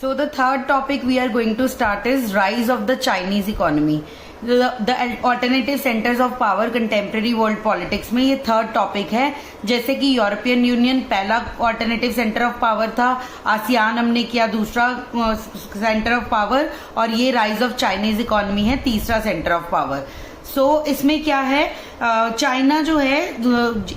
So the third topic we are going to start is rise of the Chinese economy. The alternative centers of power contemporary world politics में ये third topic है. जैसे कि European union पहला alternative centre of power था, ASEAN हमने किया दूसरा सेंटर ऑफ पावर, और ये राइज ऑफ चाइनीज इकोनॉमी है तीसरा सेंटर ऑफ पावर. सो इसमें क्या है, चाइना जो है,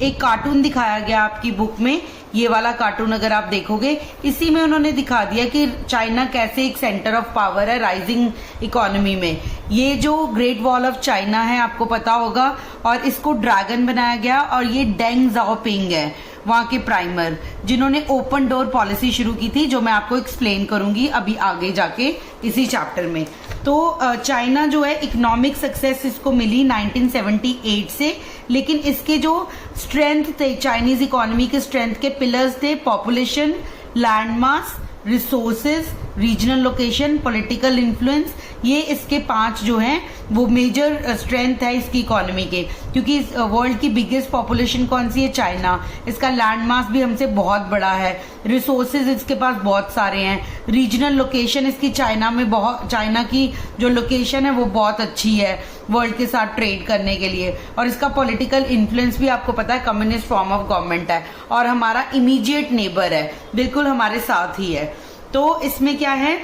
एक कार्टून दिखाया गया आपकी बुक में, ये वाला कार्टून अगर आप देखोगे, इसी में उन्होंने दिखा दिया कि चाइना कैसे एक सेंटर ऑफ पावर है राइजिंग इकोनॉमी में. ये जो ग्रेट वॉल ऑफ चाइना है आपको पता होगा, और इसको ड्रैगन बनाया गया, और ये डेंग जाओपिंग है वहां के प्राइमर, जिन्होंने ओपन डोर पॉलिसी शुरू की थी, जो मैं आपको एक्सप्लेन करूंगी अभी आगे जाके इसी चैप्टर में. तो चाइना जो है इकोनॉमिक सक्सेस इसको मिली 1978 से, लेकिन इसके जो स्ट्रेंथ थे, चाइनीज इकोनॉमी के स्ट्रेंथ के पिलर्स थे population, land mass, resources, regional location, political influence. ये इसके 5 जो हैं वो मेजर स्ट्रेंथ है इसकी इकोनॉमी के, क्योंकि वर्ल्ड की बिगेस्ट पॉपुलेशन कौन सी है, चाइना. इसका लैंड मास भी हमसे बहुत बड़ा है, रिसोर्सेज इसके पास बहुत सारे हैं, रीजनल लोकेशन इसकी चाइना में बहुत, चाइना की जो लोकेशन है वो बहुत अच्छी है वर्ल्ड के साथ ट्रेड करने के लिए, और इसका पॉलिटिकल इन्फ्लुएंस भी आपको पता है कम्युनिस्ट फॉर्म ऑफ गवर्नमेंट है, और हमारा इमीडिएट नेबर है, बिल्कुल हमारे साथ ही है. तो इसमें क्या है,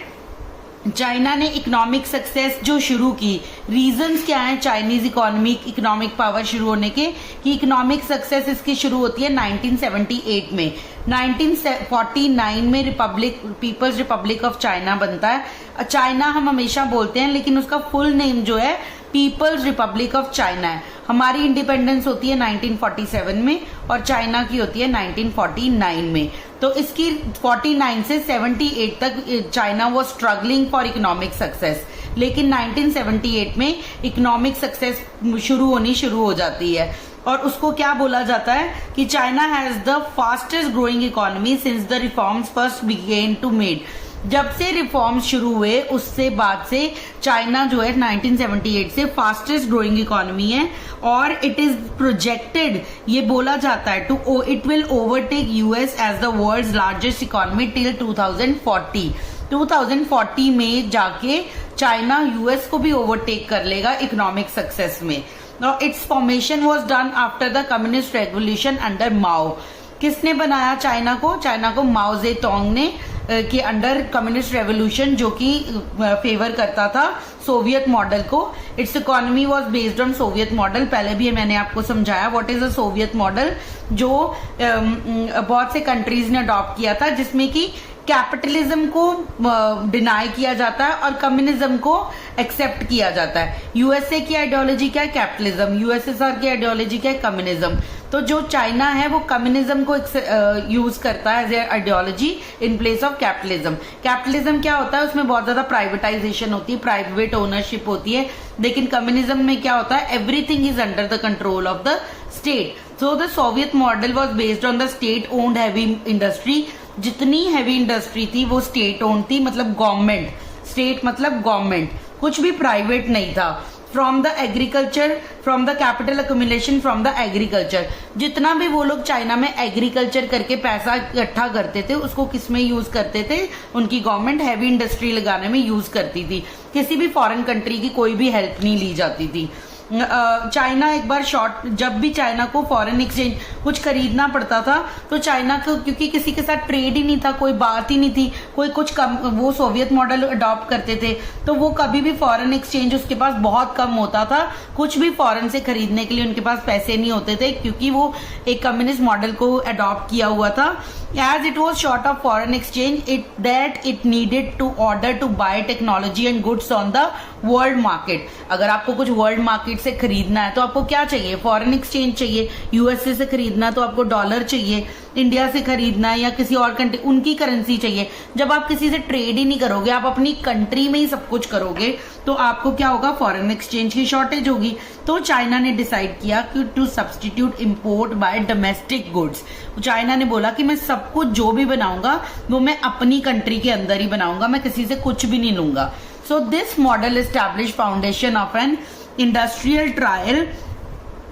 चाइना ने इकोनॉमिक सक्सेस जो शुरू की, रीजंस क्या है चाइनीज इकोनॉमिक पावर शुरू होने के, कि इकोनॉमिक सक्सेस इसकी शुरू होती है 1978 में. 1949 में पीपल्स रिपब्लिक ऑफ चाइना बनता है. चाइना हम हमेशा बोलते हैं, लेकिन उसका फुल नेम जो है पीपल्स रिपब्लिक ऑफ चाइना है. हमारी इंडिपेंडेंस होती है 1947 में, और चाइना की होती है 1949 में. तो इसकी 49 से 78 तक चाइना वो स्ट्रगलिंग फॉर इकोनॉमिक सक्सेस, लेकिन 1978 में इकोनॉमिक सक्सेस शुरू हो जाती है, और उसको क्या बोला जाता है कि China has the fastest growing economy since the reforms first began to made. जब से रिफॉर्म्स शुरू हुए उससे बाद से चाइना जो है 1978 से फास्टेस्ट ग्रोइंग इकोनॉमी है, और इट इज प्रोजेक्टेड, ये बोला जाता है, to it will overtake US as the world's largest economy till 2040. 2040 में जाके चाइना यूएस को भी ओवरटेक कर लेगा इकोनॉमिक सक्सेस में. Its formation was done after the communist revolution under Mao. किसने बनाया चाइना को? चाइना को माओ जेटोंग ने के अंडर कम्युनिस्ट रेवोल्यूशन, जो कि फेवर करता था सोवियत मॉडल को. It's economy was based on Soviet model. पहले भी मैंने आपको समझाया what is a Soviet model, जो बहुत से कंट्रीज ने अडॉप्ट किया था, जिसमें कि कैपिटलिज्म को डिनाई किया जाता है और कम्युनिज्म को एक्सेप्ट किया जाता है. यूएसए की आइडियोलॉजी क्या है? कैपिटलिज्म. यूएसएसआर की आइडियोलॉजी क्या है? कम्युनिज्म. तो जो चाइना है वो कम्युनिज्म को यूज करता है as a ideology in place of capitalism. Capitalism क्या होता है? उसमें बहुत ज्यादा प्राइवेटाइजेशन होती है, प्राइवेट ओनरशिप होती है, लेकिन कम्युनिज्म में क्या होता है? Everything is under the control of the state. So the Soviet model was based on the state owned heavy industry. जितनी हैवी इंडस्ट्री थी वो स्टेट ओन्ड थी, मतलब गवर्नमेंट. स्टेट मतलब गवर्नमेंट, कुछ भी प्राइवेट नहीं था. From the agriculture, from the capital accumulation from the agriculture. जितना भी वो लोग चाइना में एग्रीकल्चर करके पैसा इकट्ठा करते थे, उसको किस में यूज करते थे? उनकी गवर्नमेंट हैवी इंडस्ट्री लगाने में यूज करती थी. किसी भी फॉरेन कंट्री की कोई भी हेल्प नहीं ली जाती थी. चाइना एक बार जब भी चाइना को फॉरेन एक्सचेंज कुछ खरीदना पड़ता था, तो चाइना को, क्योंकि किसी के साथ ट्रेड ही नहीं था, कोई बात ही नहीं थी, कोई कुछ कम, वो सोवियत मॉडल अडॉप्ट करते थे, तो वो कभी भी फॉरेन एक्सचेंज उसके पास बहुत कम होता था. कुछ भी फॉरेन से खरीदने के लिए उनके पास पैसे नहीं होते थे, क्योंकि वो एक कम्युनिस्ट मॉडल को अडॉप्ट किया हुआ था. As it was short of foreign exchange, it needed to order to buy technology and goods on the world market. अगर आपको कुछ वर्ल्ड मार्केट से खरीदना है तो आपको क्या चाहिए? फॉरेन एक्सचेंज चाहिए. यूएसए से खरीदना है तो आपको डॉलर चाहिए. इंडिया से खरीदना है या किसी और कंट्री, उनकी करेंसी चाहिए. जब आप किसी से ट्रेड ही नहीं करोगे, आप अपनी कंट्री में ही सब कुछ करोगे, तो आपको क्या होगा? फॉरेन एक्सचेंज की शॉर्टेज होगी. तो चाइना ने डिसाइड किया कि to substitute import by domestic goods. China ने बोला कि मैं सब कुछ जो भी बनाऊंगा वो मैं अपनी कंट्री के अंदर ही बनाऊंगा, मैं किसी से कुछ भी नहीं लूंगा. So this model establish foundation of an industrial trial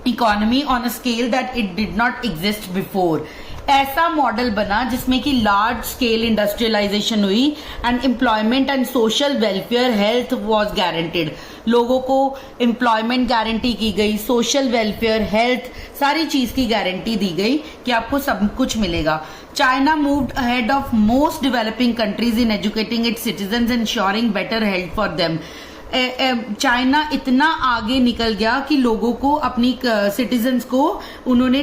economy on a scale that it did not exist before. ऐसा मॉडल बना जिसमें कि लार्ज स्केल इंडस्ट्रियलाइजेशन हुई and employment and social welfare health was guaranteed. लोगों को employment guarantee की गई, social welfare health सारी चीज की गारंटी दी गई कि आपको सब कुछ मिलेगा। China moved ahead of most developing countries in educating it's citizen, ensuring better health for them. China इतना आगे निकल गया कि लोगों को, अपनी सिटीजन्स को उन्होंने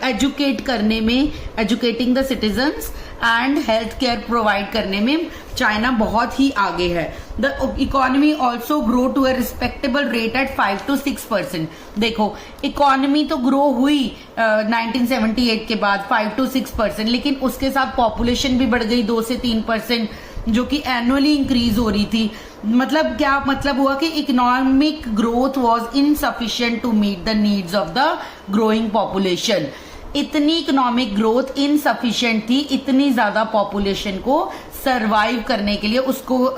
एजुकेट करने में, educating the citizens and health care provide करने में चाइना बहुत ही आगे है। The economy also grow to a respectable rate at 5 to 6%। देखो इकोनॉमी तो ग्रो हुई 1978 के बाद 5 to 6%, लेकिन उसके साथ पॉपुलेशन भी बढ़ गई 2 से 3%, जो कि एनुअली इंक्रीज हो रही थी। मतलब क्या मतलब हुआ कि economic growth was insufficient to meet the needs of the growing population. इतनी इकोनॉमिक ग्रोथ इनसफिशिएंट थी, इतनी ज्यादा पॉपुलेशन को सरवाइव करने के लिए, उसको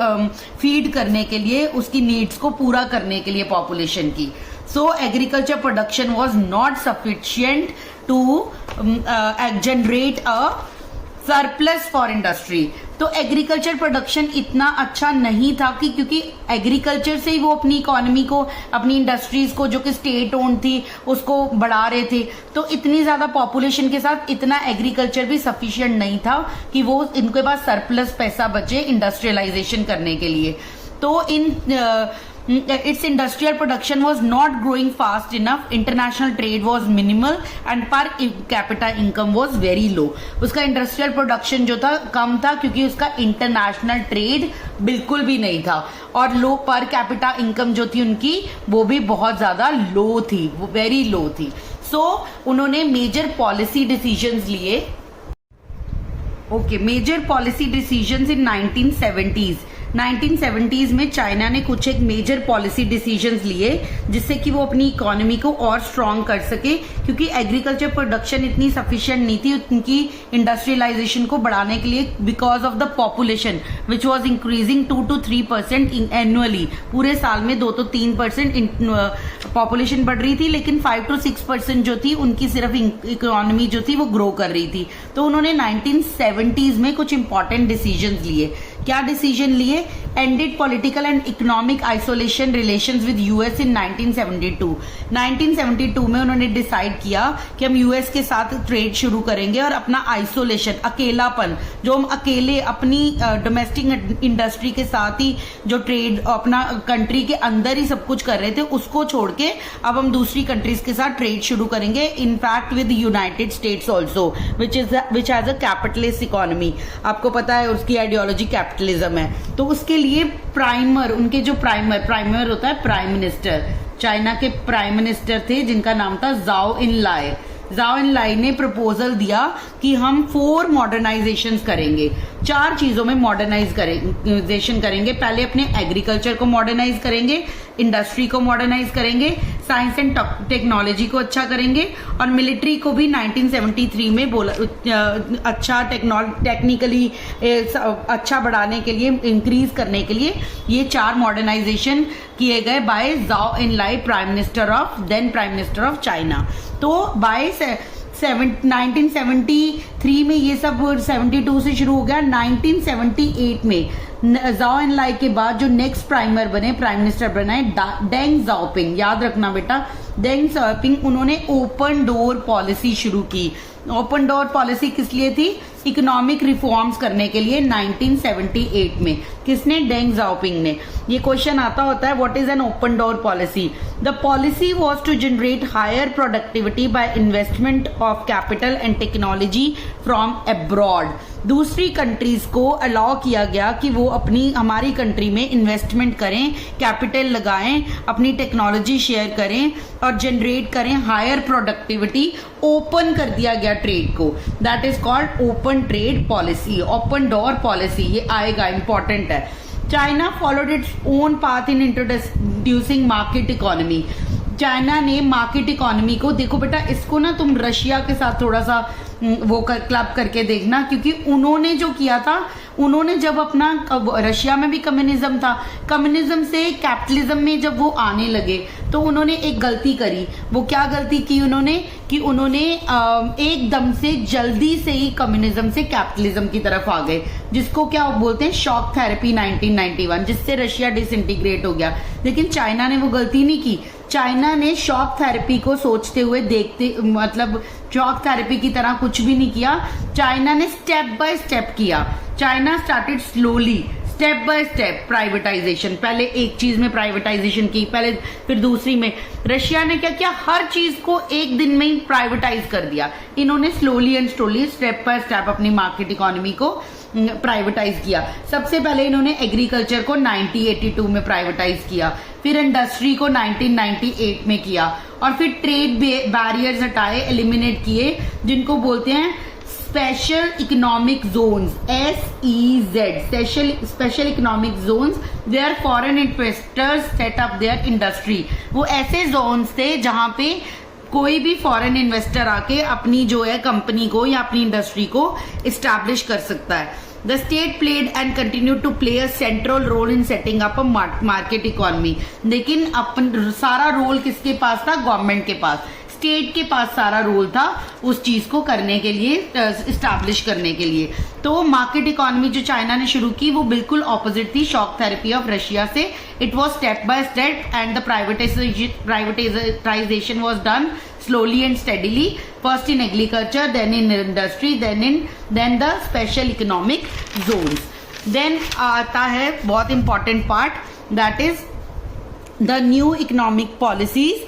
फीड करने के लिए, उसकी नीड्स को पूरा करने के लिए पॉपुलेशन की। So agriculture production was not sufficient to generate a surplus for industry. तो एग्रीकल्चर प्रोडक्शन इतना अच्छा नहीं था कि, क्योंकि एग्रीकल्चर से ही वो अपनी इकोनॉमी को, अपनी इंडस्ट्रीज को जो कि स्टेट ओन्ड थी उसको बढ़ा रहे थे। तो इतनी ज्यादा पॉपुलेशन के साथ इतना एग्रीकल्चर भी सफिशिएंट नहीं था कि वो इनके पास सरप्लस पैसा बचे इंडस्ट्रियलाइजेशन करने के लिए। तो its industrial production was not growing fast enough, international trade was minimal and per capita income was very low। उसका इंडस्ट्रियल प्रोडक्शन जो था कम था क्योंकि उसका इंटरनेशनल ट्रेड बिल्कुल भी नहीं था, और लो पर कैपिटा इनकम जो थी उनकी वो भी बहुत ज्यादा लो थी, वो वेरी लो थी। सो उन्होंने मेजर पॉलिसी डिसीजंस लिए। Major policy decisions in 1970s में चाइना ने कुछ एक मेजर पॉलिसी डिसीजंस लिए जिससे कि वो अपनी इकोनॉमी को और स्ट्रांग कर सके, क्योंकि एग्रीकल्चर प्रोडक्शन इतनी सफिशिएंट नहीं थी उनकी इंडस्ट्रियलाइजेशन को बढ़ाने के लिए, because of the population which was increasing 2 to 3% annually. पूरे साल में 2 to 3% पॉपुलेशन बढ़ रही थी, लेकिन 5 to 6% जो थी उनकी सिर्फ इकोनॉमी जो थी वो ग्रो कर रही थी। तो उन्होंने 1970s में कुछ इंपॉर्टेंट डिसीजंस लिए। क्या डिसीजन लिए? Ended political and economic isolation relations with US in 1972 में उन्होंने डिसाइड किया कि हम यूएस के साथ ट्रेड शुरू करेंगे और अपना आइसोलेशन, अकेलापन, जो हम अकेले अपनी डोमेस्टिक इंडस्ट्री के साथ ही जो ट्रेड अपना कंट्री के अंदर ही सब कुछ कर रहे थे उसको छोड़ के अब हम दूसरी कंट्रीज के साथ ट्रेड शुरू करेंगे, in fact with United states also which has a capitalist economy. आपको पता है उसकी आइडियोलॉजी कैपिटलिज्म है। तो उसके लिए प्राइमर, उनके जो प्राइमर होता है प्राइम मिनिस्टर, चाइना के प्राइम मिनिस्टर थे जिनका नाम था जाओ इन लाई ने प्रपोजल दिया कि हम 4 मॉडर्नाइजेशन करेंगे, 4 चीजों में मॉडर्नाइजेशन करेंगे। पहले अपने एग्रीकल्चर को मॉडर्नाइज करेंगे, इंडस्ट्री को मॉडर्नाइज करेंगे, साइंस एंड टेक्नोलॉजी को अच्छा करेंगे, और मिलिट्री को भी 1973 में बोला अच्छा टेक्निकली अच्छा बढ़ाने के लिए, इंक्रीज करने के लिए ये 4 मॉडर्नाइजेशन किए गए बाय जाओ इन लाई, प्राइम मिनिस्टर ऑफ चाइना। तो बाय 1973 में ये सब 72 से शुरू हो गया। 1978 में जाओ इन लाई के बाद जो नेक्स्ट प्राइम मिनिस्टर बने डेंग जाओपिंग, याद रखना बेटा, डेंग जाओपिंग, उन्होंने ओपन डोर पॉलिसी शुरू की। ओपन डोर पॉलिसी किस लिए थी? इकोनॉमिक रिफॉर्म्स करने के लिए 1978 में। किसने? डेंग जाओपिंग ने। ये क्वेश्चन आता होता है, what is an open door policy? The policy was to generate higher productivity by investment of capital and technology from abroad. दूसरी कंट्रीज को अलाउ किया गया कि वो हमारी कंट्री में इन्वेस्टमेंट करें, कैपिटल लगाएं, अपनी टेक्नोलॉजी शेयर करें और जनरेट करें हायर प्रोडक्टिविटी। ओपन कर दिया गया ट्रेड को, that is called open trade policy, open door policy. ये आएगा, इंपॉर्टेंट है। China followed its own path इन इंट्रोड्यूसिंग मार्केट इकोनॉमी। चाइना ने मार्केट इकोनॉमी को, देखो बेटा इसको ना तुम रशिया के साथ थोड़ा सा वो क्लब करके देखना, क्योंकि उन्होंने जो किया था उन्होंने जब अपना, रशिया में भी कम्युनिज्म था, कम्युनिज्म से कैपिटलिज्म में जब वो आने लगे तो उन्होंने एक गलती करी। वो क्या गलती की उन्होंने, कि उन्होंने एकदम से जल्दी से ही कम्युनिज्म से कैपिटलिज्म की तरफ आ गए, जिसको क्या बोलते हैं शॉक थेरेपी 1991, जिससे रशिया डिसइंटीग्रेट हो गया। लेकिन चाइना ने वो गलती नहीं की। चाइना ने शॉक थेरेपी को सोचते हुए देखते, मतलब शॉक थेरेपी की तरह कुछ भी नहीं किया। चाइना ने स्टेप बाय स्टेप किया। China started slowly, step by step privatisation. पहले एक चीज में प्राइवेटाइजेशन की, पहले फिर दूसरी में। रशिया ने क्या किया, हर चीज को एक दिन में ही प्राइवेटाइज कर दिया। इन्होंने slowly and slowly, step by step अपनी मार्केट इकोनॉमी को प्राइवेटाइज किया। सबसे पहले इन्होंने एग्रीकल्चर को 1982 में प्राइवेटाइज किया, फिर इंडस्ट्री को 1998 में किया, और फिर ट्रेड बैरियर्स हटाए, एलिमिनेट किए, जिनको बोलते हैं special economic zones, SEZ, special economic zones, where foreign investors set up their industry. वो ऐसे जोन्स थे जहां पे कोई भी फॉरेन इन्वेस्टर आके अपनी जो है कंपनी को या अपनी इंडस्ट्री को इस्टेब्लिश कर सकता है। The state played and continue to play a central role in setting up a market economy. लेकिन अपन सारा रोल किसके पास था, गवर्नमेंट के पास, स्टेट के पास सारा रोल था उस चीज को करने के लिए, इस्टेब्लिश करने के लिए। तो मार्केट इकोनॉमी जो चाइना ने शुरू की वो बिल्कुल ऑपोजिट थी शॉक थेरेपी ऑफ रशिया से। It was step by step and the privatisation was done slowly and steadily, first in agriculture, then in industry, then the special economic zones. Then आता है बहुत important part, that is the new economic policies,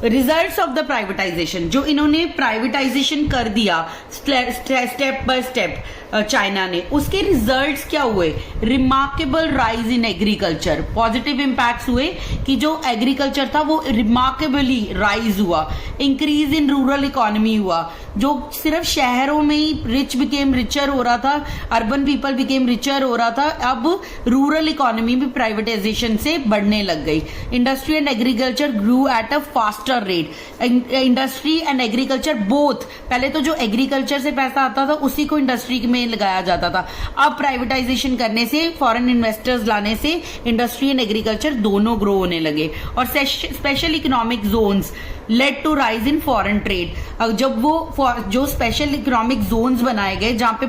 results of the privatisation. जो इन्होंने privatisation कर दिया step by step China ने, उसके results क्या हुए, remarkable rise in agriculture. Positive impacts हुए कि जो एग्रीकल्चर था वो रिमार्केबली राइज हुआ, इंक्रीज इन रूरल इकोनॉमी हुआ। जो सिर्फ शहरों में ही रिच बिकेम रिचर हो रहा था, अर्बन पीपल बिकेम रिचर हो रहा था, अब रूरल इकोनॉमी भी प्राइवेटाइजेशन से बढ़ने लग गई। Industry and agriculture grew at a faster rate. Industry and agriculture both, पहले तो जो एग्रीकल्चर से पैसा आता था उसी को इंडस्ट्री में लगाया जाता था। अब प्राइवेटाइजेशन करने से, फॉरेन इन्वेस्टर्स लाने से इंडस्ट्री एंड एग्रीकल्चर दोनों ग्रो होने लगे। और special economic zones led to rise in foreign trade. जब वो जो स्पेशल इकोनॉमिक जोन्स बनाए गए जहां पे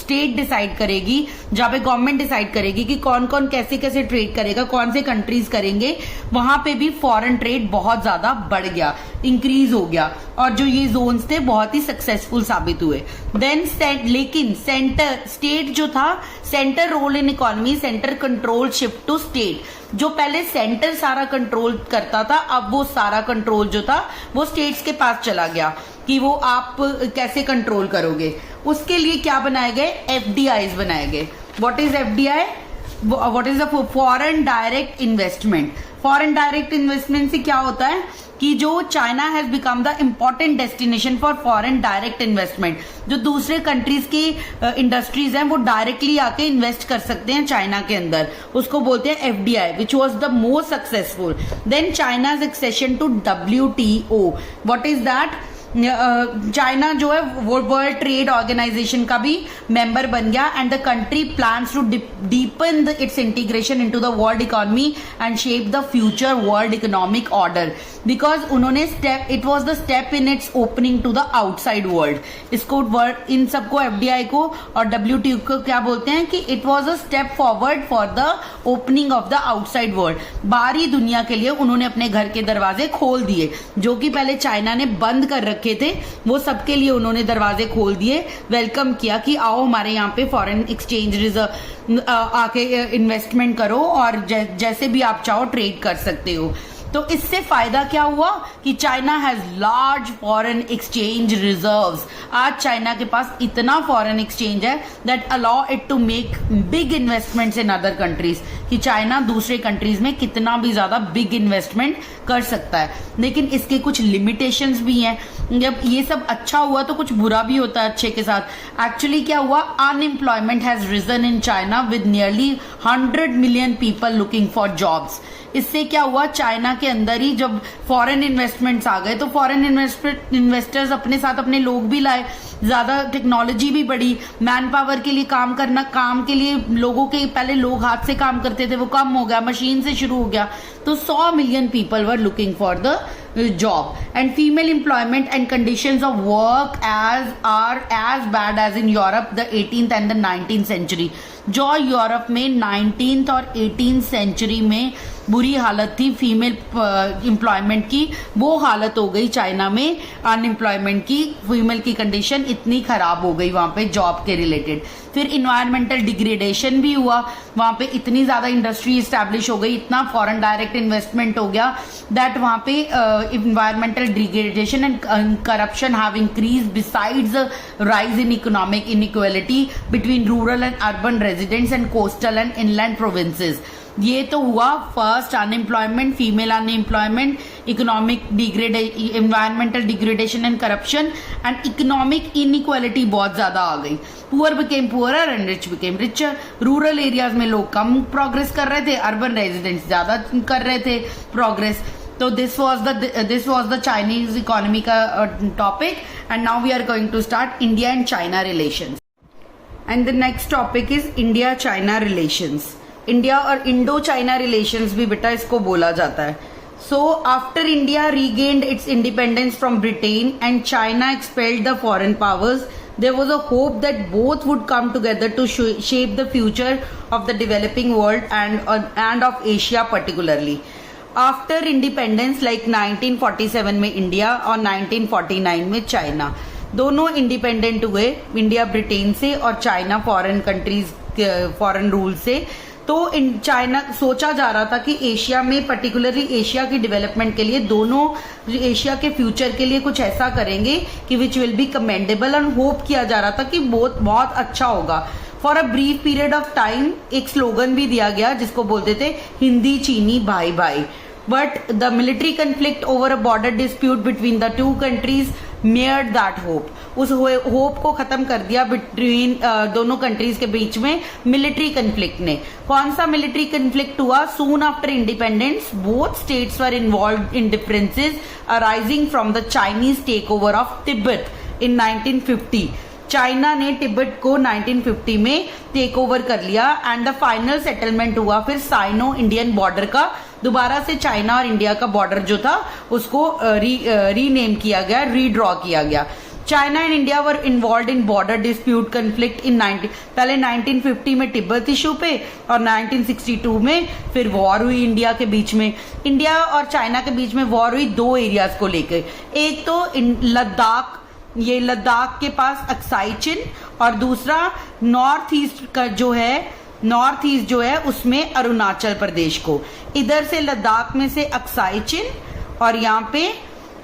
स्टेट डिसाइड करेगी, जहां पे गवर्नमेंट डिसाइड करेगी कि कौन कौन कैसे कैसे ट्रेड करेगा, कौन से कंट्रीज करेंगे, वहां पे भी फॉरेन ट्रेड बहुत ज्यादा बढ़ गया, इंक्रीज हो गया, और जो ये जोन्स थे बहुत ही सक्सेसफुल साबित हुए। देन लेकिन सेंटर, स्टेट जो था, centre role in economy, centre control shift to state. जो पहले सेंटर सारा कंट्रोल करता था, अब वो सारा कंट्रोल जो था वो स्टेट्स के पास चला गया कि वो आप कैसे कंट्रोल करोगे। उसके लिए क्या बनाए गए, FDIs बनाए गए। What is FDI? What is the foreign direct investment. Foreign direct investment से क्या होता है कि जो China has become the important destination for foreign direct investment. जो दूसरे कंट्रीज की इंडस्ट्रीज हैं वो डायरेक्टली आके इन्वेस्ट कर सकते हैं चाइना के अंदर, उसको बोलते हैं FDI, which was the most successful. Then China's accession to WTO। What is that? China जो है वो वर्ल्ड ट्रेड ऑर्गेनाइजेशन का भी मेंबर बन गया, and the country plans to deepen its integration into the world economy and shape the future world economic order. Because उन्होंने step, it was the step in its opening to the outside world. इसको world, इन सबको FDI को और WTO को क्या बोलते हैं कि it was a step forward for the opening of the outside world. बाहरी दुनिया के लिए उन्होंने अपने घर के दरवाजे खोल दिए, जो कि पहले चाइना ने बंद कर रखे थे, वो सबके लिए उन्होंने दरवाजे खोल दिए, वेलकम किया कि आओ हमारे यहाँ पे फॉरेन एक्सचेंज रिजर्व आके इन्वेस्टमेंट करो और जैसे भी आप चाहो ट्रेड कर सकते हो। तो इससे फायदा क्या हुआ कि China has large foreign exchange reserves. आज चाइना के पास इतना फॉरेन एक्सचेंज है that allow it to make big investments in other countries, कि चाइना दूसरे कंट्रीज में कितना भी ज्यादा बिग इन्वेस्टमेंट कर सकता है। लेकिन इसके कुछ लिमिटेशंस भी हैं। जब ये सब अच्छा हुआ तो कुछ बुरा भी होता है अच्छे के साथ। एक्चुअली क्या हुआ, unemployment has risen in China with nearly 100 million people looking for jobs. इससे क्या हुआ, चाइना के अंदर ही जब फॉरेन इन्वेस्टमेंट्स आ गए तो फॉरेन इन्वेस्टर्स अपने साथ अपने लोग भी लाए, ज्यादा टेक्नोलॉजी भी बढ़ी, मैन पावर के लिए काम के लिए लोगों के, पहले लोग हाथ से काम करते थे वो कम हो गया, मशीन से शुरू हो गया, तो 100 million people were looking for the job, and female employment and conditions of work are as bad as in Europe the 18th and the 19th century. जो यूरोप में 19th और 18th सेंचुरी में बुरी हालत थी फीमेल एम्प्लॉयमेंट की, वो हालत हो गई चाइना में अनएम्प्लॉयमेंट की, फीमेल की कंडीशन इतनी खराब हो गई वहां पे जॉब के रिलेटेड। फिर इन्वायरमेंटल डिग्रेडेशन भी हुआ, वहां पे इतनी ज्यादा इंडस्ट्री इस्टेब्लिश हो गई, इतना फॉरेन डायरेक्ट इन्वेस्टमेंट हो गया दैट वहां पे environmental degradation and corruption have increase besides rise in economic inequality between rural and urban residents and coastal and inland provinces. ये तो हुआ first, unemployment, female unemployment, economic environmental degradation and corruption and economic inequality बहुत ज्यादा आ गई। Poor became poorer and rich became richer. Rural areas में लोग कम progress कर रहे थे, अर्बन रेजिडेंट्स ज्यादा कर रहे थे प्रोग्रेस। तो this was the Chinese economy का topic, and now we are going to start India and China relations. And the next topic is India China relations. India और इंडो चाइना रिलेशंस भी बेटा इसको बोला जाता है। So after India regained its independence from Britain and China expelled the foreign powers, there was a hope that both would come together to shape the future of the developing world and of Asia particularly. After independence like 1947 में India और 1949 में China, दोनों independent हुए, India Britain से और China foreign rule से। तो China सोचा जा रहा था कि एशिया में, पर्टिकुलरली एशिया की डेवलपमेंट के लिए, दोनों एशिया के फ्यूचर के लिए कुछ ऐसा करेंगे कि which will be commendable, and hope किया जा रहा था कि बहुत अच्छा होगा। For a brief period of time एक स्लोगन भी दिया गया जिसको बोलते थे हिंदी चीनी भाई भाई। But the military conflict over a border dispute between the two countries मेयर्ड that hope. उस होप को खत्म कर दिया बिटवीन दोनों कंट्रीज के बीच में मिलिट्री कंफ्लिक्ट ने। कौन सा मिलिट्री कंफ्लिक्ट हुआ? Soon after independence both states were involved in differences arising from the Chinese take over of Tibet in 1950। China ने तिब्बत को 1950 में टेक ओवर कर लिया एंड द फाइनल सेटलमेंट हुआ फिर साइनो इंडियन बॉर्डर का। दोबारा से चाइना और इंडिया का बॉर्डर जो था उसको रीनेम किया गया, रीड्रॉ किया गया। China and India were involved in border dispute conflict in पहले 1950 में तिब्बत इशू पे और 1962 में फिर वॉर हुई इंडिया के बीच में। इंडिया और चाइना के बीच में वॉर हुई दो एरियाज को लेकर, एक तो लद्दाख, ये लद्दाख के पास अक्साई चिन, और दूसरा नॉर्थ ईस्ट जो है उसमें अरुणाचल प्रदेश को। इधर से लद्दाख में से अक्साई चिन और यहाँ पे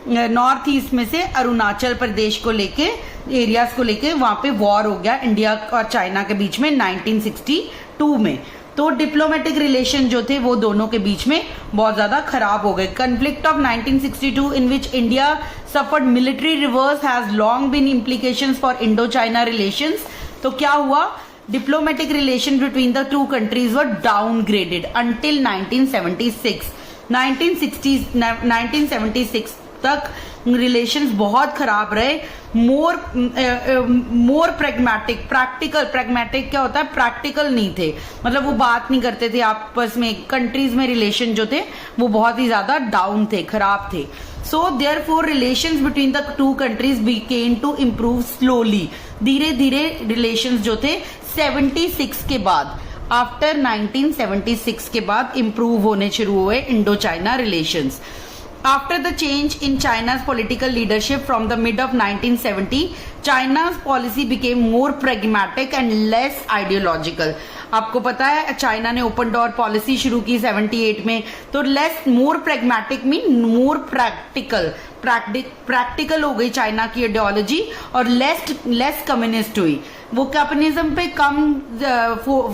नॉर्थ ईस्ट में से अरुणाचल प्रदेश को लेके, एरियाज को लेके वहां पे वॉर हो गया इंडिया और चाइना के बीच में 1962 में। तो डिप्लोमेटिक रिलेशन जो थे वो दोनों के बीच में बहुत ज्यादा खराब हो गए। Conflict of 1962 in which India suffered military reverse has long been implications for Indo China relations. तो क्या हुआ? Diplomatic relation between the two countries were downgraded until 1976। 1976 तक रिलेशंस बहुत खराब रहे। मोर प्रैग्मेटिक क्या होता है? प्रैक्टिकल नहीं थे, मतलब वो बात नहीं करते थे आपस में। कंट्रीज में रिलेशन जो थे वो बहुत ही ज्यादा डाउन थे, खराब थे। So therefore relations between the two countries became to improve slowly. धीरे धीरे रिलेशंस जो थे 76 के बाद, आफ्टर 1976 के बाद इम्प्रूव होने शुरू हुए Indo China relations. After the change in China's political leadership from the mid of 1970, China's policy became more pragmatic and less ideological. आपको पता है चाइना ने ओपन डोर पॉलिसी शुरू की 78 में, तो more pragmatic mean more practical, practical हो गई चाइना की आइडियोलॉजी और लेस कम्युनिस्ट हुई। वो कम्युनिज्म पे कम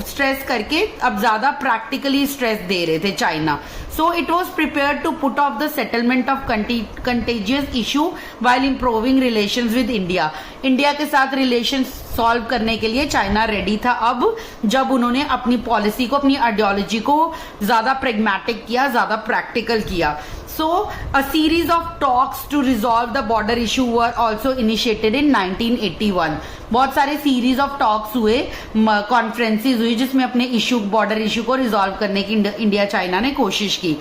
स्ट्रेस करके अब ज्यादा प्रैक्टिकली स्ट्रेस दे रहे थे China. So it was prepare to put off the settlement of contagious issue while improving relation with India. India के साथ रिलेशन सॉल्व करने के लिए चाइना रेडी था अब, जब उन्होंने अपनी पॉलिसी को, अपनी आइडियोलॉजी को ज्यादा प्रेगमेटिक किया, ज्यादा प्रैक्टिकल किया। So, a series of talks to resolve the border issue were also initiated in 1981. बहुत सारे सीरीज ऑफ टॉक्स हुए, कॉन्फ्रेंसेस हुई, जिसमें अपने इशू, बॉर्डर इशू को रिजॉल्व करने की इंडिया चाइना ने कोशिश की।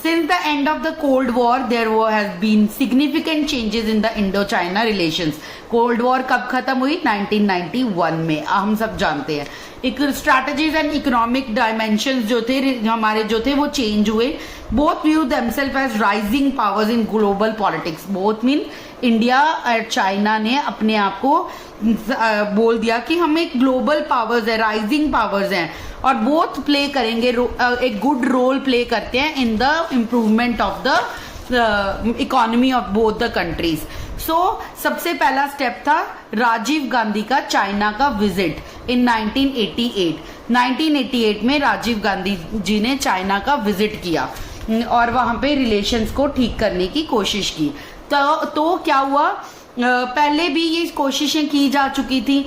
Since the end of the Cold War, there has been significant changes in the Indo-China relations. Cold war कब खत्म हुई? 1991 में, हम सब जानते हैं। एक स्ट्रैटेजीज एंड इकोनॉमिक डायमेंशंस जो थे हमारे जो थे वो चेंज हुए। Both view themselves as rising powers in global politics. Both mean India और चाइना ने अपने आप को बोल दिया कि हम एक ग्लोबल पावर्स है, राइजिंग पावर्स हैं, और बोथ प्ले करेंगे, एक गुड रोल प्ले करते हैं in the improvement of the economy of both the countries. So सबसे पहला स्टेप था राजीव गांधी का चाइना का विजिट इन 1988। 1988 में राजीव गांधी जी ने चाइना का विजिट किया और वहां पे रिलेशंस को ठीक करने की कोशिश की। तो क्या हुआ, पहले भी ये कोशिशें की जा चुकी थी,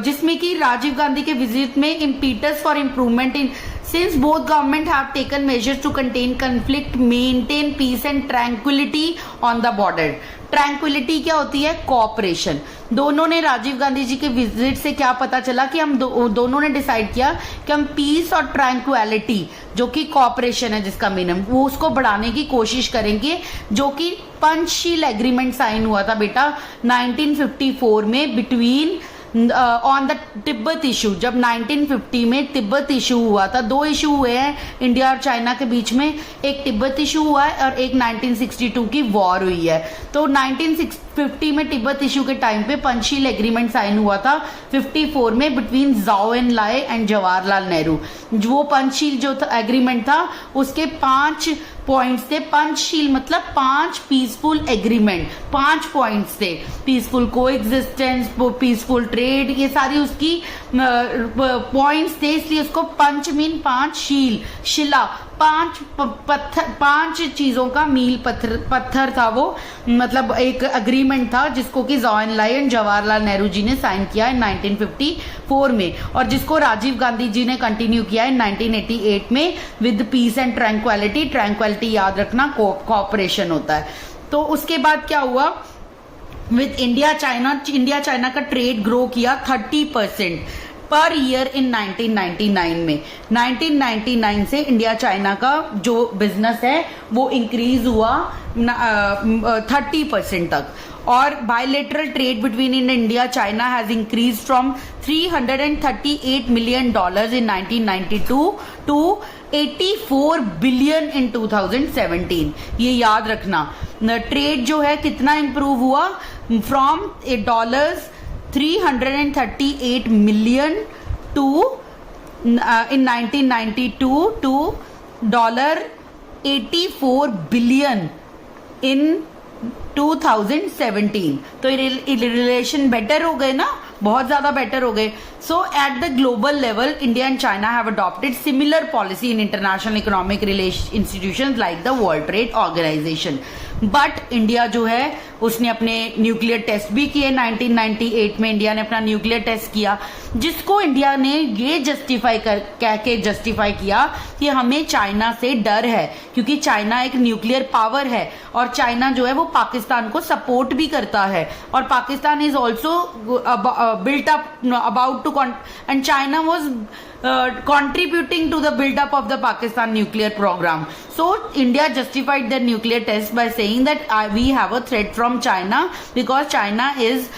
जिसमें कि राजीव गांधी के विजिट में impetus for improvement in since both government have taken measures to contain conflict, maintain peace and tranquility on the border. Tranquillity क्या होती है? कोऑपरेशन। दोनों ने, राजीव गांधी जी के विजिट से क्या पता चला कि हम दोनों ने डिसाइड किया कि हम पीस और ट्रैंक्विलिटी, जो कि कोऑपरेशन है जिसका मीनिंग, वो उसको बढ़ाने की कोशिश करेंगे, जो कि पंचशील एग्रीमेंट साइन हुआ था बेटा 1954 में between on the Tibet issue. जब 1950 में तिब्बत इशू हुआ था, दो इशू हुए हैं इंडिया और चाइना के बीच में, एक तिब्बत इशू हुआ है और एक 1962 की वॉर हुई है। तो 1950 में तिब्बत इशू के टाइम पे पंचशील एग्रीमेंट साइन हुआ था 54 में बिटवीन जाओ एन लाए एंड जवाहरलाल नेहरू। वो पंचशील जो एग्रीमेंट था उसके 5 पॉइंट्स थे। पंचशील मतलब 5 पीसफुल एग्रीमेंट, 5 पॉइंट्स थे, पीसफुल को एग्जिस्टेंस, पीसफुल ट्रेड, ये सारी उसकी पॉइंट्स थे, इसलिए उसको पंच मीन 5 शील, शिला, 5 पत्थर, 5 चीजों का मील पत्थर था वो, मतलब एक अग्रीमेंट था जिसको कि जवाहरलाल लाल जवाहरलाल नेहरू जी ने साइन किया है 1954 में, और जिसको राजीव गांधी जी ने कंटिन्यू किया है 1988 में with piece and tranquillity. Tranquillity याद रखना कोऑपरेशन होता है। तो उसके बाद क्या हुआ, विद इंडिया चाइना का ट्रेड ग्रो किया 30% पर ईयर इन 1999 में। 1999 से इंडिया चाइना का जो बिजनेस है वो इंक्रीज हुआ 30% तक, और bilateral trade between India China has increase from $338 million in 1992 to 84 billion in 2017। ये याद रखना, ट्रेड जो है कितना इंप्रूव हुआ, from $338 million to in 1992 to $84 billion in 2017। तो रिलेशन बेटर हो गए ना, बहुत ज्यादा बेटर हो गए। So at the global level India and China have adopted similar policy in international economic institutions like the World Trade Organization. But India जो है उसने अपने न्यूक्लियर टेस्ट भी किए। 1998 में इंडिया ने अपना न्यूक्लियर टेस्ट किया, जिसको इंडिया ने ये कह के जस्टिफाई किया कि हमें चाइना से डर है, क्योंकि चाइना एक न्यूक्लियर पावर है और चाइना जो है वो पाकिस्तान को सपोर्ट भी करता है, और Pakistan is also built up about to and China was contributing to the build-up of the Pakistan nuclear program. So India justified their nuclear test by saying that we have a threat from China because China is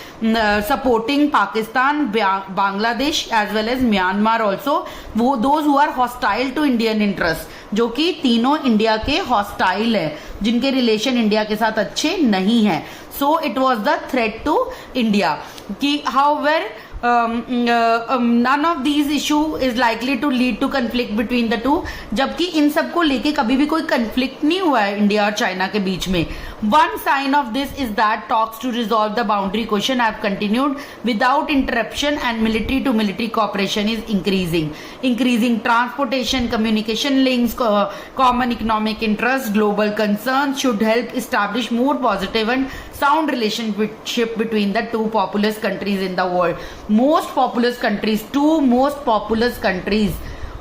supporting Pakistan, Bangladesh as well as Myanmar also, those who are hostile to Indian interests, जो कि तीनों India के hostile है, जिनके relation India के साथ अच्छे नहीं है। So it was the threat to India कि however none of these issue is likely to lead to conflict between the two। जबकि इन सब को लेके कभी भी कोई conflict नहीं हुआ है इंडिया और चाइना के बीच में। One sign of this is that talks to resolve the boundary question have continued without interruption and military to military cooperation is increasing. Increasing transportation, communication links, common economic interests, global concerns should help establish more positive and sound relationship between the two populous countries in the world. Most populous countries, two most populous countries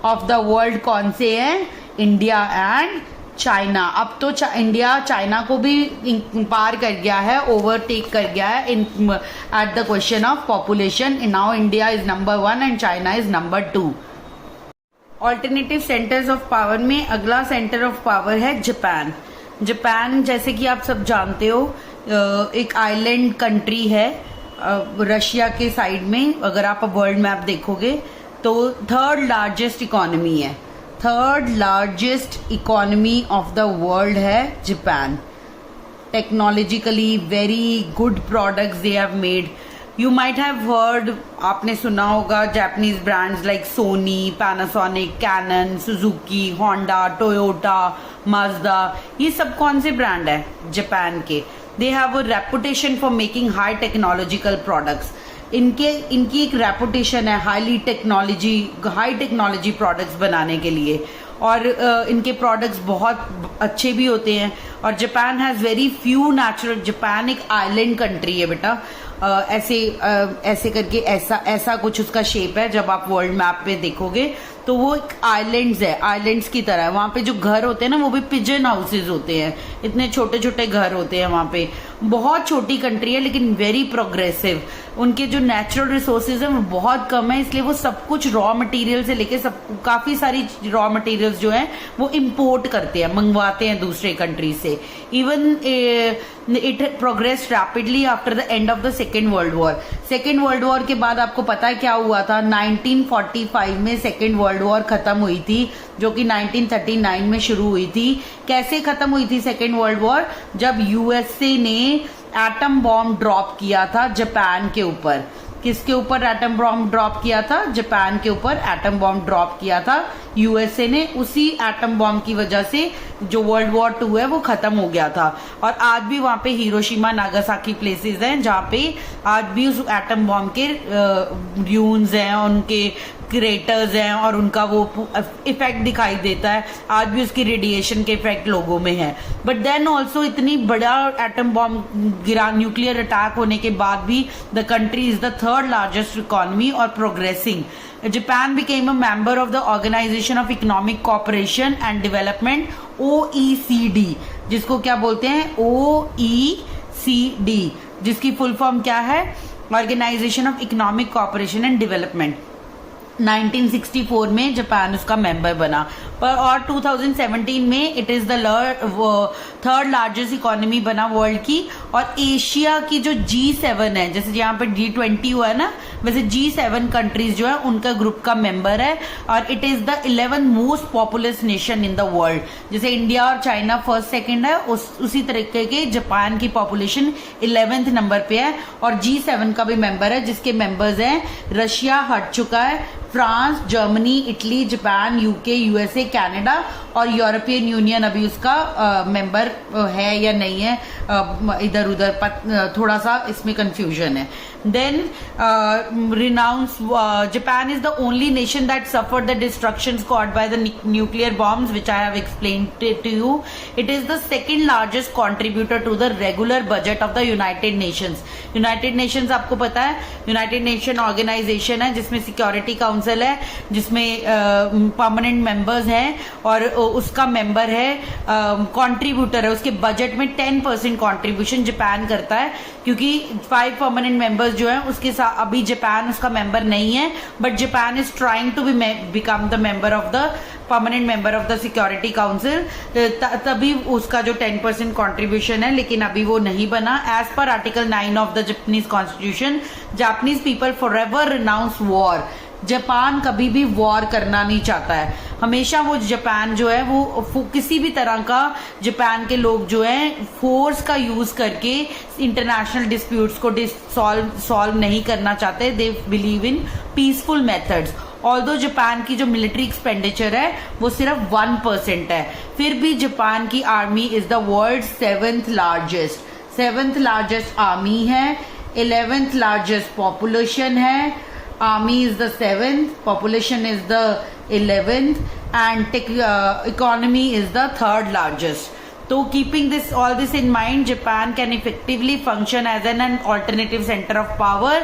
of the world कौन से हैं? India and China. अब तो India China को भी पार कर गया है, ओवरटेक कर गया है in at the question of population. Now India is number 1 and China is number 2. Alternative centres of power में अगला सेंटर ऑफ पावर है जापान. जापान जैसे कि आप सब जानते हो एक आइलैंड कंट्री है रशिया के साइड में. अगर आप वर्ल्ड मैप देखोगे तो थर्ड लार्जेस्ट इकोनॉमी है. Third largest economy of the world है Japan. Technologically very good products they have made. You might have heard, आपने सुना होगा Japanese brands like Sony, Panasonic, Canon, Suzuki, Honda, Toyota, Mazda. ये सब कौन से brand है जापान के. They have a reputation for making high technological products. इनकी एक रेपुटेशन है हाई टेक्नोलॉजी प्रोडक्ट्स बनाने के लिए, और इनके प्रोडक्ट्स बहुत अच्छे भी होते हैं. और Japan has very few natural. Japan एक आइलैंड कंट्री है बेटा. ऐसे करके ऐसा कुछ उसका शेप है. जब आप वर्ल्ड मैप पे देखोगे तो वो एक आइलैंड्स है, आइलैंड्स की तरह है. वहाँ पे जो घर होते हैं ना वो भी पिजन हाउसेज होते हैं. इतने छोटे छोटे घर होते हैं वहाँ पे. बहुत छोटी कंट्री है लेकिन वेरी प्रोग्रेसिव. उनके जो नेचुरल रिसोर्सेज है वो बहुत कम है, इसलिए वो सब कुछ रॉ मटेरियल से लेके सब काफी सारी रॉ मटेरियल्स जो है वो इम्पोर्ट करते हैं, मंगवाते हैं दूसरे कंट्री से. Even it progress rapidly after the end of the Second World war. Second World war के बाद आपको पता है क्या हुआ था? 1945 में सेकेंड वर्ल्ड वॉर खत्म हुई थी, जो कि 1939 में शुरू हुई थी. कैसे खत्म हुई थी सेकेंड वर्ल्ड वॉर? जब यूएसए ने एटम बॉम्ब ड्रॉप किया था जापान के ऊपर. किसके ऊपर एटम बॉम्ब ड्रॉप किया था? जापान के ऊपर एटम बॉम्ब ड्रॉप किया था यूएसए ने. उसी एटम बॉम्ब की वजह से जो वर्ल्ड वॉर 2 है वो खत्म हो गया था. और आज भी वहां पे हिरोशिमा नागासाकी प्लेसेस हैं जहां पे आज भी उस एटम बॉम्ब के ड्यून्स हैं, उनके क्रेटर्स हैं, और उनका वो इफेक्ट दिखाई देता है. आज भी उसकी रेडिएशन के इफेक्ट लोगों में है. बट देन ऑल्सो इतनी बड़ा एटम बॉम्ब गिरा, न्यूक्लियर अटैक होने के बाद भी the country is the third largest economy और progressing. Japan became a member of the Organization of Economic Cooperation and Development OECD, जिसको क्या बोलते हैं? OECD, जिसकी फुल फॉर्म क्या है? Organisation of economic cooperation and development. 1964 में जापान उसका मेंबर बना. और 2017 में it is the third largest economy बना वर्ल्ड की. और एशिया की जो G7 है, जैसे यहाँ पे G20 हुआ है ना, वैसे G7 कंट्रीज जो है उनका ग्रुप का मेंबर है. और it is the 11th most populous nation in the world. जैसे इंडिया और चाइना फर्स्ट सेकंड है, उसी तरीके के जापान की पॉपुलेशन 11th नंबर पे है. और G7 का भी मेंबर है, जिसके मेंबर्स हैं रशिया हट चुका है, France, Germany, Italy, Japan, UK, USA, Canada, और यूरोपियन यूनियन अभी उसका मेंबर है या नहीं है, इधर उधर थोड़ा सा इसमें कंफ्यूजन है. Then renounce Japan is the only nation that suffered the destructions caused by the nuclear bombs, which I have explained to you. It is the second largest contributor to the regular budget of the United Nations. United Nations आपको पता है, United Nation organization है जिसमें security council है, जिसमें permanent members हैं, और उसका मेंबर है, कंट्रीब्यूटर है. उसके बजट में 10% कंट्रीब्यूशन जापान करता है, क्योंकि 5 परमानेंट मेंबर्स जो है उसके साथ अभी जापान उसका मेंबर नहीं है. But Japan is trying to become the member of the permanent member of the security council. तभी उसका जो 10% कंट्रीब्यूशन है, लेकिन अभी वो नहीं बना. As per article 9 of the Japanese constitution, Japanese people forever renounce war. Japan कभी भी वॉर करना नहीं चाहता है. हमेशा वो जापान जो है वो किसी भी तरह का, जापान के लोग जो है फोर्स का यूज करके इंटरनेशनल डिस्प्यूट्स को सॉल्व नहीं करना चाहते. They believe in peaceful methods. Although Japan की जो मिलिट्री एक्सपेंडिचर है वो सिर्फ 1% है, फिर भी जापान की army is the world seventh largest army है, 11th लार्जेस्ट पॉपुलेशन है, army is the 7th, population is the 11th and economy is the 3rd largest. So keeping all this in mind, Japan can effectively function as an alternative center of power.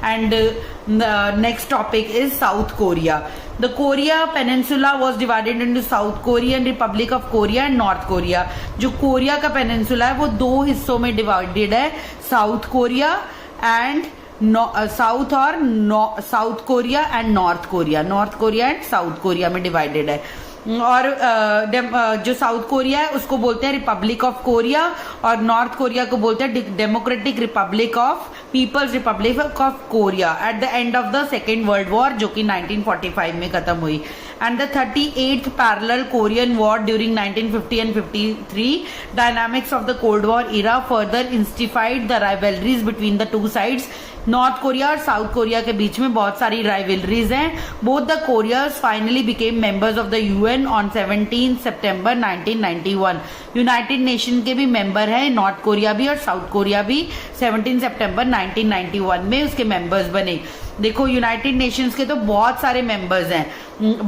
And the next topic is South Korea. The Korea Peninsula was divided into South Korean Republic of Korea and North Korea. जो Korea का peninsula है वो दो हिस्सों में divided है, South Korea and South Korea and North Korea and South Korea में divided है. और जो साउथ कोरिया है उसको बोलते हैं रिपब्लिक ऑफ कोरिया और नॉर्थ कोरिया को बोलते हैं Democratic Republic of People's Republic of Korea at the end of the Second World War जो कि 1945 में खत्म हुई. And the 38th parallel Korean War during 1950 and 53, dynamics of the Cold War era further intensified the rivalries between the two sides. North Korea और south Korea के बीच में बहुत सारी राइवलरीज हैं. Both the Korea's finally became members of the UN on 17 September 1991. United nation के भी member हैं north Korea भी और साउथ कोरिया भी. 17 सितंबर 1991 में उसके मेंबर्स बने. देखो यूनाइटेड नेशंस के तो बहुत सारे मेंबर्स हैं,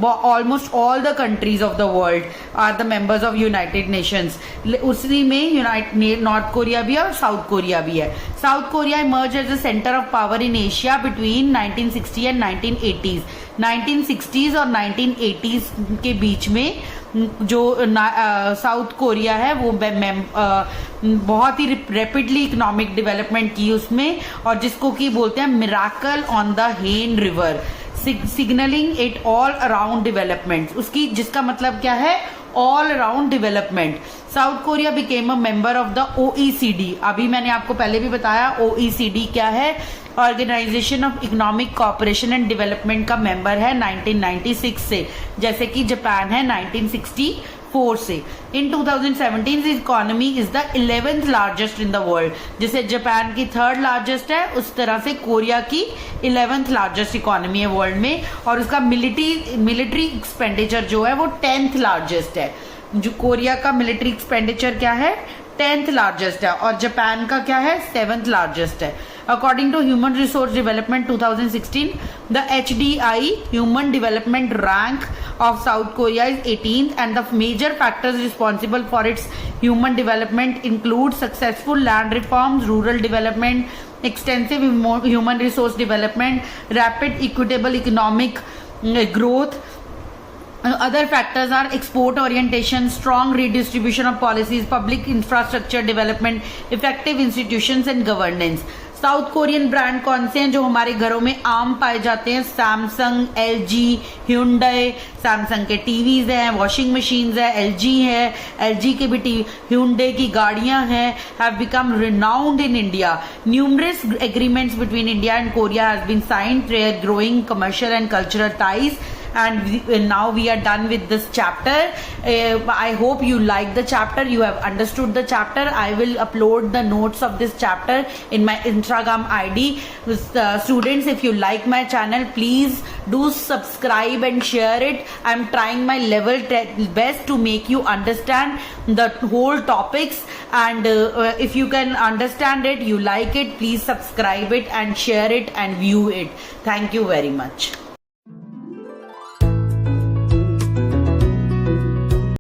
almost all the countries of the world are the members of United Nations. उसी में नॉर्थ कोरिया भी है और साउथ कोरिया भी है. South Korea emerge as a centre of power in Asia between 1960 and 1980s. 1960s और 1980s के बीच में जो साउथ कोरिया है वो बहुत ही रैपिडली इकोनॉमिक डेवलपमेंट की उसमें, और जिसको कि बोलते हैं मिराकल ऑन द हेन river, signalling it all around development. उसकी जिसका मतलब क्या है, all around development. South Korea became a member of the OECD. अभी मैंने आपको पहले भी बताया OECD क्या है, organisation of economic cooperation and development का मेंबर है 1996 से, जैसे कि जापान है 1964 से. In 2017 economy is the 11th largest in the world. जैसे जापान की 3rd लार्जेस्ट है उस तरह से कोरिया की 11th लार्जेस्ट इकोनॉमी है वर्ल्ड में, और उसका मिलिट्री एक्सपेंडिचर जो है वो 10th लार्जेस्ट है. जो कोरिया का मिलिट्री एक्सपेंडिचर क्या है, 10th लार्जेस्ट है, और जापान का क्या है, 7th लार्जेस्ट है. According to Human Resource Development 2016, the HDI Human Development rank of South Korea is 18th, and the major factors responsible for its human development include successful land reforms, rural development, extensive human resource development, rapid equitable economic growth. Other factors are export orientation, strong redistribution of policies, public infrastructure development, effective institutions and governance. South Korean brand कौन से हैं जो हमारे घरों में आम पाए जाते हैं? Samsung, LG, Hyundai. सैमसंग के टीवीज हैं, वॉशिंग मशीन्स है, LG है, LG के भी Hyundai की गाड़ियां हैं. Have become renowned in India. Numerous agreements between India and Korea has been signed, growing commercial and cultural ties. And now we are done with this chapter. I hope you like the chapter, you have understood the chapter. I will upload the notes of this chapter in my Instagram ID. Students, if you like my channel, please do subscribe and share it. I'm trying my level best to make you understand the whole topics, and if you can understand it, you like it, please subscribe it and share it and view it. Thank you very much.